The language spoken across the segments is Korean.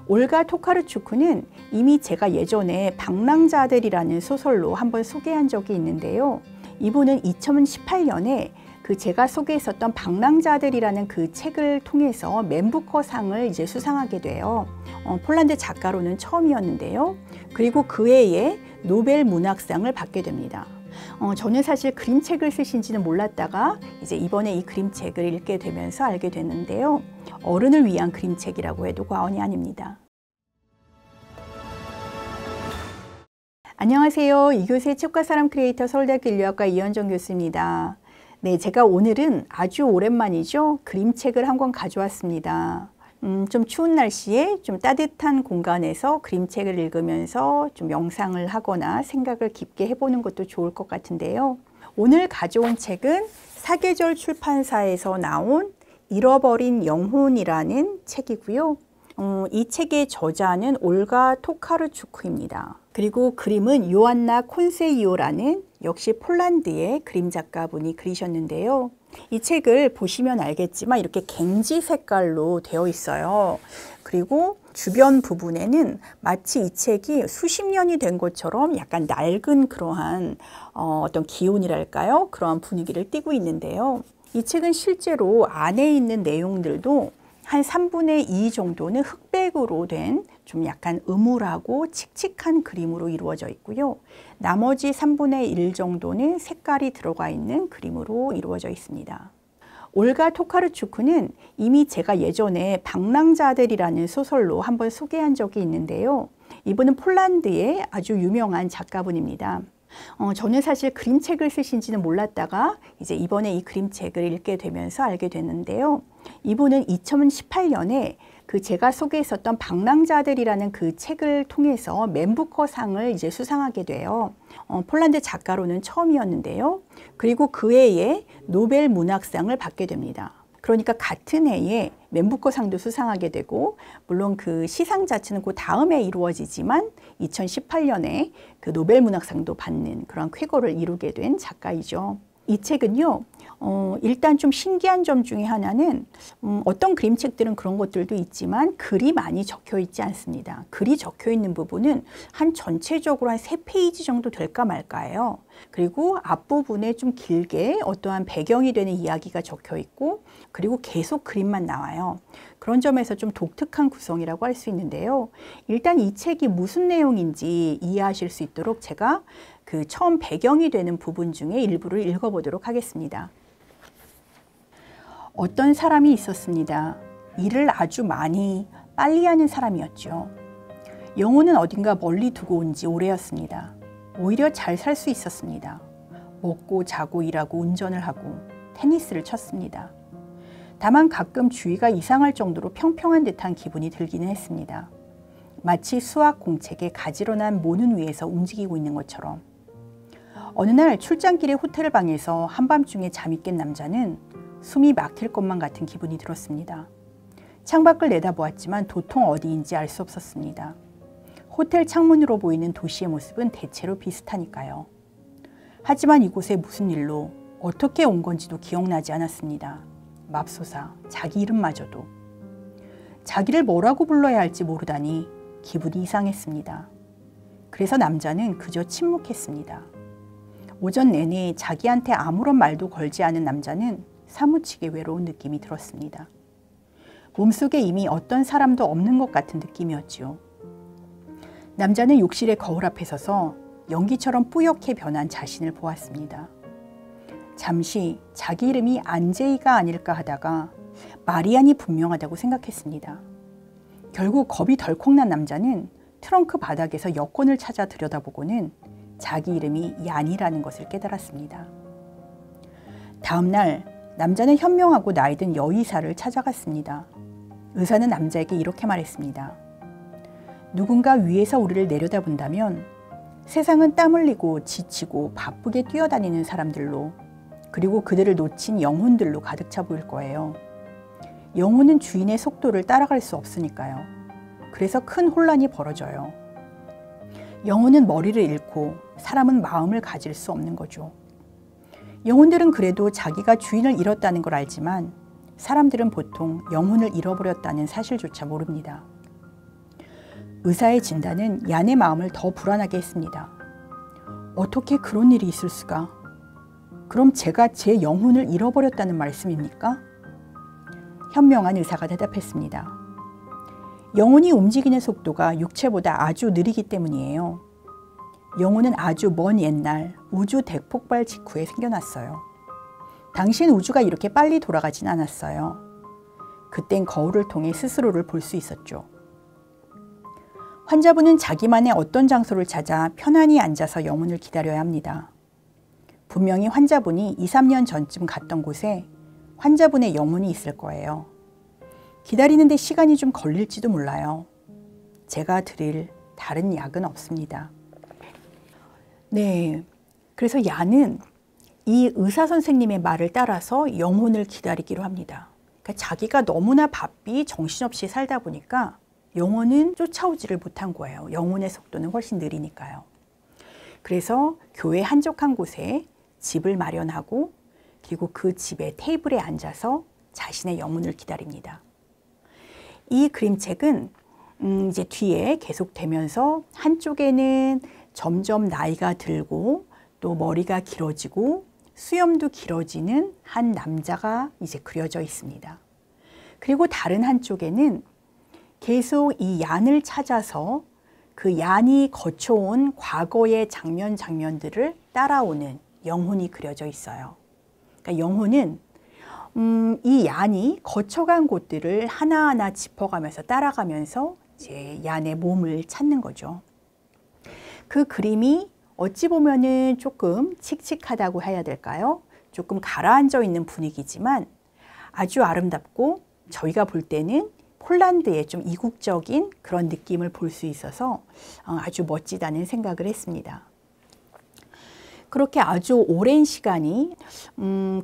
올가 토카르추크는 이미 제가 예전에 방랑자들이라는 소설로 한번 소개한 적이 있는데요. 이분은 2018년에 제가 소개했었던 방랑자들이라는 그 책을 통해서 맨 부커상을 이제 수상하게 돼요. 폴란드 작가로는 처음이었는데요. 그리고 그 해에 노벨 문학상을 받게 됩니다. 저는 사실 그림책을 쓰신지는 몰랐다가 이제 이번에 이 그림책을 읽게 되면서 알게 됐는데요. 어른을 위한 그림책이라고 해도 과언이 아닙니다. 안녕하세요. 이교수의 책과 사람 크리에이터 서울대학교 인류학과 이현정 교수입니다. 네, 제가 오늘은 아주 오랜만이죠. 그림책을 한 권 가져왔습니다. 좀 추운 날씨에 좀 따뜻한 공간에서 그림책을 읽으면서 좀 명상을 하거나 생각을 깊게 해보는 것도 좋을 것 같은데요. 오늘 가져온 책은 사계절 출판사에서 나온 잃어버린 영혼이라는 책이고요. 이 책의 저자는 올가 토카르추크입니다. 그리고 그림은 요안나 콘세이오라는 역시 폴란드의 그림 작가분이 그리셨는데요. 이 책을 보시면 알겠지만 이렇게 갱지 색깔로 되어 있어요. 그리고 주변 부분에는 마치 이 책이 수십 년이 된 것처럼 약간 낡은 그러한 어떤 기운이랄까요? 그러한 분위기를 띠고 있는데요. 이 책은 실제로 안에 있는 내용들도 한 3분의 2 정도는 흑백으로 된 좀 약간 음울하고 칙칙한 그림으로 이루어져 있고요. 나머지 3분의 1 정도는 색깔이 들어가 있는 그림으로 이루어져 있습니다. 올가 토카르추크는 이미 제가 예전에 방랑자들이라는 소설로 한번 소개한 적이 있는데요. 이분은 폴란드의 아주 유명한 작가분입니다. 저는 사실 그림책을 쓰신지는 몰랐다가 이제 이번에 이 그림책을 읽게 되면서 알게 됐는데요. 이분은 2018년에 제가 소개했었던 방랑자들이라는 그 책을 통해서 맨 부커상을 이제 수상하게 돼요. 폴란드 작가로는 처음이었는데요. 그리고 그 해에 노벨 문학상을 받게 됩니다. 그러니까 같은 해에 맨 부커상도 수상하게 되고, 물론 그 시상 자체는 그 다음에 이루어지지만 2018년에 그 노벨 문학상도 받는 그런 쾌거를 이루게 된 작가이죠. 이 책은요, 일단 좀 신기한 점 중에 하나는 어떤 그림책들은 그런 것들도 있지만 글이 많이 적혀 있지 않습니다. 글이 적혀 있는 부분은 한 전체적으로 한 3페이지 정도 될까 말까예요. 그리고 앞부분에 좀 길게 어떠한 배경이 되는 이야기가 적혀 있고, 그리고 계속 그림만 나와요. 그런 점에서 좀 독특한 구성이라고 할 수 있는데요. 일단 이 책이 무슨 내용인지 이해하실 수 있도록 제가 그 처음 배경이 되는 부분 중에 일부를 읽어보도록 하겠습니다. 어떤 사람이 있었습니다. 일을 아주 빨리 하는 사람이었죠. 영혼은 어딘가 멀리 두고 온 지 오래였습니다. 오히려 잘 살 수 있었습니다. 먹고 자고 일하고 운전을 하고 테니스를 쳤습니다. 다만 가끔 주위가 이상할 정도로 평평한 듯한 기분이 들기는 했습니다. 마치 수학 공책에 가지런한 모는 위에서 움직이고 있는 것처럼. 어느 날 출장길의 호텔 방에서 한밤중에 잠이 깬 남자는 숨이 막힐 것만 같은 기분이 들었습니다. 창밖을 내다보았지만 도통 어디인지 알 수 없었습니다. 호텔 창문으로 보이는 도시의 모습은 대체로 비슷하니까요. 하지만 이곳에 무슨 일로 어떻게 온 건지도 기억나지 않았습니다. 맙소사, 자기 이름마저도. 자기를 뭐라고 불러야 할지 모르다니 기분이 이상했습니다. 그래서 남자는 그저 침묵했습니다. 오전 내내 자기한테 아무런 말도 걸지 않은 남자는 사무치게 외로운 느낌이 들었습니다. 몸속에 이미 어떤 사람도 없는 것 같은 느낌이었지요. 남자는 욕실의 거울 앞에 서서 연기처럼 뿌옇게 변한 자신을 보았습니다. 잠시 자기 이름이 안제이가 아닐까 하다가 마리안이 분명하다고 생각했습니다. 결국 겁이 덜컥 난 남자는 트렁크 바닥에서 여권을 찾아 들여다보고는 자기 이름이 얀이라는 것을 깨달았습니다. 다음 날 남자는 현명하고 나이든 여의사를 찾아갔습니다. 의사는 남자에게 이렇게 말했습니다. 누군가 위에서 우리를 내려다본다면 세상은 땀 흘리고 지치고 바쁘게 뛰어다니는 사람들로, 그리고 그들을 놓친 영혼들로 가득 차 보일 거예요. 영혼은 주인의 속도를 따라갈 수 없으니까요. 그래서 큰 혼란이 벌어져요. 영혼은 머리를 잃고 사람은 마음을 가질 수 없는 거죠. 영혼들은 그래도 자기가 주인을 잃었다는 걸 알지만 사람들은 보통 영혼을 잃어버렸다는 사실조차 모릅니다. 의사의 진단은 얀의 마음을 더 불안하게 했습니다. 어떻게 그런 일이 있을 수가? 그럼 제가 제 영혼을 잃어버렸다는 말씀입니까? 현명한 의사가 대답했습니다. 영혼이 움직이는 속도가 육체보다 아주 느리기 때문이에요. 영혼은 아주 먼 옛날 우주 대폭발 직후에 생겨났어요. 당시엔 우주가 이렇게 빨리 돌아가진 않았어요. 그땐 거울을 통해 스스로를 볼 수 있었죠. 환자분은 자기만의 어떤 장소를 찾아 편안히 앉아서 영혼을 기다려야 합니다. 분명히 환자분이 2, 3년 전쯤 갔던 곳에 환자분의 영혼이 있을 거예요. 기다리는데 시간이 좀 걸릴지도 몰라요. 제가 드릴 다른 약은 없습니다. 네, 그래서 얀은 이 의사 선생님의 말을 따라서 영혼을 기다리기로 합니다. 그러니까 자기가 너무나 바삐 정신없이 살다 보니까 영혼은 쫓아오지를 못한 거예요. 영혼의 속도는 훨씬 느리니까요. 그래서 교회 한적한 곳에 집을 마련하고 그리고 그 집의 테이블에 앉아서 자신의 영혼을 기다립니다. 이 그림책은 이제 뒤에 계속되면서 한쪽에는 점점 나이가 들고 또 머리가 길어지고 수염도 길어지는 한 남자가 이제 그려져 있습니다. 그리고 다른 한쪽에는 계속 이 얀을 찾아서 그 얀이 거쳐온 과거의 장면들을 따라오는 영혼이 그려져 있어요. 그러니까 영혼은 이 얀이 거쳐간 곳들을 하나하나 짚어가면서 따라가면서 이제 얀의 몸을 찾는 거죠. 그 그림이 어찌 보면은 조금 칙칙하다고 해야 될까요? 조금 가라앉아 있는 분위기지만 아주 아름답고 저희가 볼 때는 폴란드의 좀 이국적인 그런 느낌을 볼 수 있어서 아주 멋지다는 생각을 했습니다. 그렇게 아주 오랜 시간이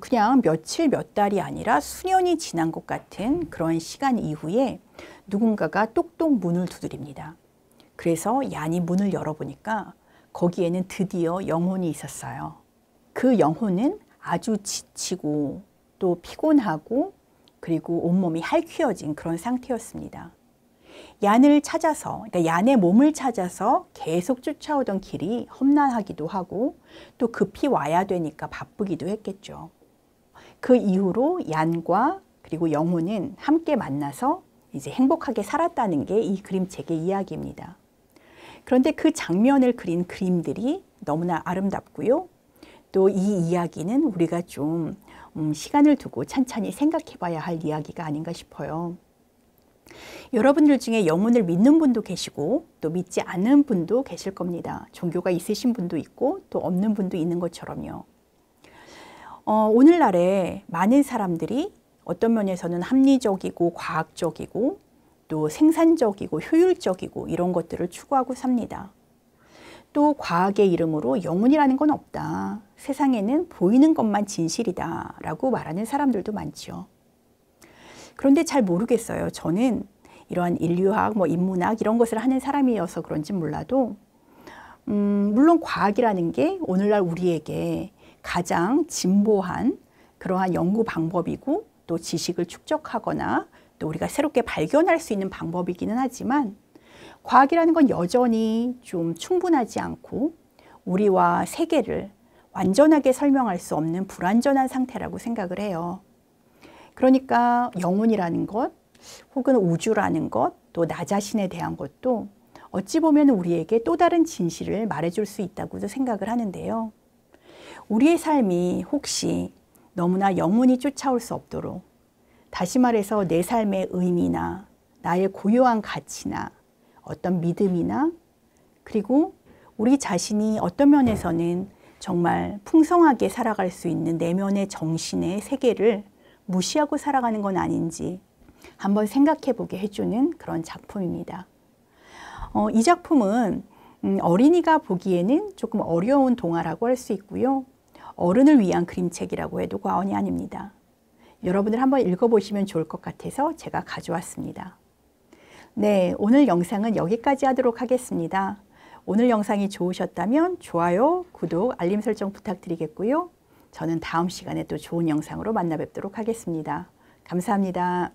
그냥 며칠 몇 달이 아니라 수년이 지난 것 같은 그런 시간 이후에 누군가가 똑똑 문을 두드립니다. 그래서 얀이 문을 열어보니까 거기에는 드디어 영혼이 있었어요. 그 영혼은 아주 지치고 또 피곤하고 그리고 온몸이 핥히어진 그런 상태였습니다. 얀을 찾아서, 그러니까 얀의 몸을 찾아서 계속 쫓아오던 길이 험난하기도 하고 또 급히 와야 되니까 바쁘기도 했겠죠. 그 이후로 얀과 그리고 영혼은 함께 만나서 이제 행복하게 살았다는 게 이 그림책의 이야기입니다. 그런데 그 장면을 그린 그림들이 너무나 아름답고요. 또 이 이야기는 우리가 좀 시간을 두고 찬찬히 생각해 봐야 할 이야기가 아닌가 싶어요. 여러분들 중에 영혼을 믿는 분도 계시고 또 믿지 않는 분도 계실 겁니다. 종교가 있으신 분도 있고 또 없는 분도 있는 것처럼요. 오늘날에 많은 사람들이 어떤 면에서는 합리적이고 과학적이고 또 생산적이고 효율적이고 이런 것들을 추구하고 삽니다. 또 과학의 이름으로 영혼이라는 건 없다. 세상에는 보이는 것만 진실이다 라고 말하는 사람들도 많죠. 그런데 잘 모르겠어요. 저는 이러한 인류학, 인문학 이런 것을 하는 사람이어서 그런지 몰라도 물론 과학이라는 게 오늘날 우리에게 가장 진보한 그러한 연구 방법이고 또 지식을 축적하거나 또 우리가 새롭게 발견할 수 있는 방법이기는 하지만 과학이라는 건 여전히 좀 충분하지 않고 우리와 세계를 완전하게 설명할 수 없는 불완전한 상태라고 생각을 해요. 그러니까 영혼이라는 것, 혹은 우주라는 것, 또 나 자신에 대한 것도 어찌 보면 우리에게 또 다른 진실을 말해줄 수 있다고도 생각을 하는데요. 우리의 삶이 혹시 너무나 영혼이 쫓아올 수 없도록 다시 말해서 내 삶의 의미나 나의 고유한 가치나 어떤 믿음이나 그리고 우리 자신이 어떤 면에서는 정말 풍성하게 살아갈 수 있는 내면의 정신의 세계를 무시하고 살아가는 건 아닌지 한번 생각해 보게 해주는 그런 작품입니다. 이 작품은 어린이가 보기에는 조금 어려운 동화라고 할 수 있고요. 어른을 위한 그림책이라고 해도 과언이 아닙니다. 여러분들 한번 읽어보시면 좋을 것 같아서 제가 가져왔습니다. 네, 오늘 영상은 여기까지 하도록 하겠습니다. 오늘 영상이 좋으셨다면 좋아요, 구독, 알림 설정 부탁드리겠고요. 저는 다음 시간에 또 좋은 영상으로 만나 뵙도록 하겠습니다. 감사합니다.